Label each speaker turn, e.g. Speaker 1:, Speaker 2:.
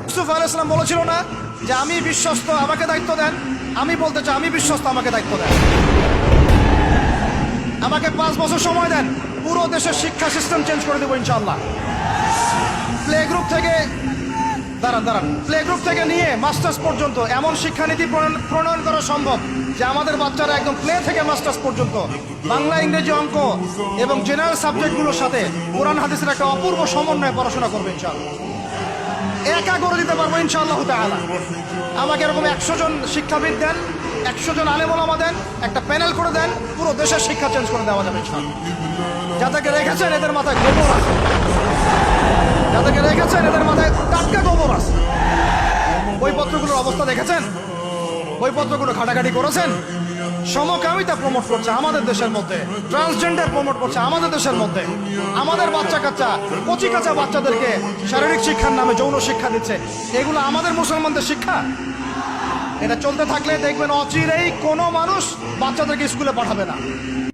Speaker 1: ইউসুফ আলাইহিস সালাম বলেছিল না যে আমি বিশ্বস্ত, আমাকে দায়িত্ব দেন। আমি বলতে চাই, আমি বিশ্বস্ত, আমাকে দায়িত্ব দেন। আমাকে 5 বছর সময় দেন, পুরো দেশের শিক্ষা সিস্টেম চেঞ্জ করে দেবো ইনশাআল্লাহ। প্লে গ্রুপ থেকে প্লে গ্রুপ থেকে নিয়ে মাস্টার্স পর্যন্ত এমন শিক্ষানীতি প্রণয়ন করা সম্ভব যে আমাদের বাচ্চারা একদম প্লে থেকে মাস্টার্স পর্যন্ত বাংলা, ইংরেজি, অঙ্ক এবং জেনারেল সাবজেক্টগুলোর সাথে কোরআন হাদিসের একটা অপূর্ব সমন্বয়ে পড়াশোনা করবে ইনশাআল্লাহ। একা করে দিতে পারবো ইনশাআল্লাহ তাআলা। আমাকে এরকম 100 জন শিক্ষাবিদ দেন, 100 জন আলেম ওলামা দেন, একটা প্যানেল করে দেন, পুরো দেশের শিক্ষা চেঞ্জ করে দেওয়া যাবে ইনশাআল্লাহ। যাদেরকে রেখেছেন এদের মাথায় গোবর আছে, যাদেরকে রেখেছেন এদের মাথায় টাটকা গোবর আছে। বইপত্রগুলোর অবস্থা দেখেছেন? বইপত্রগুলো ঘাটাঘাটি করেছেন? সমকামিতা প্রমোট করছে আমাদের দেশের মধ্যে, ট্রান্সজেন্ডার প্রমোট করছে আমাদের দেশের মধ্যে, আমাদের বাচ্চা কাচ্চা, কচি কাঁচা বাচ্চাদেরকে শারীরিক শিক্ষার নামে যৌন শিক্ষা দিচ্ছে। এগুলো আমাদের মুসলমানদের শিক্ষা? এটা চলতে থাকলে দেখবেন অচিরেই কোনো মানুষ বাচ্চাদেরকে স্কুলে পাঠাবে না।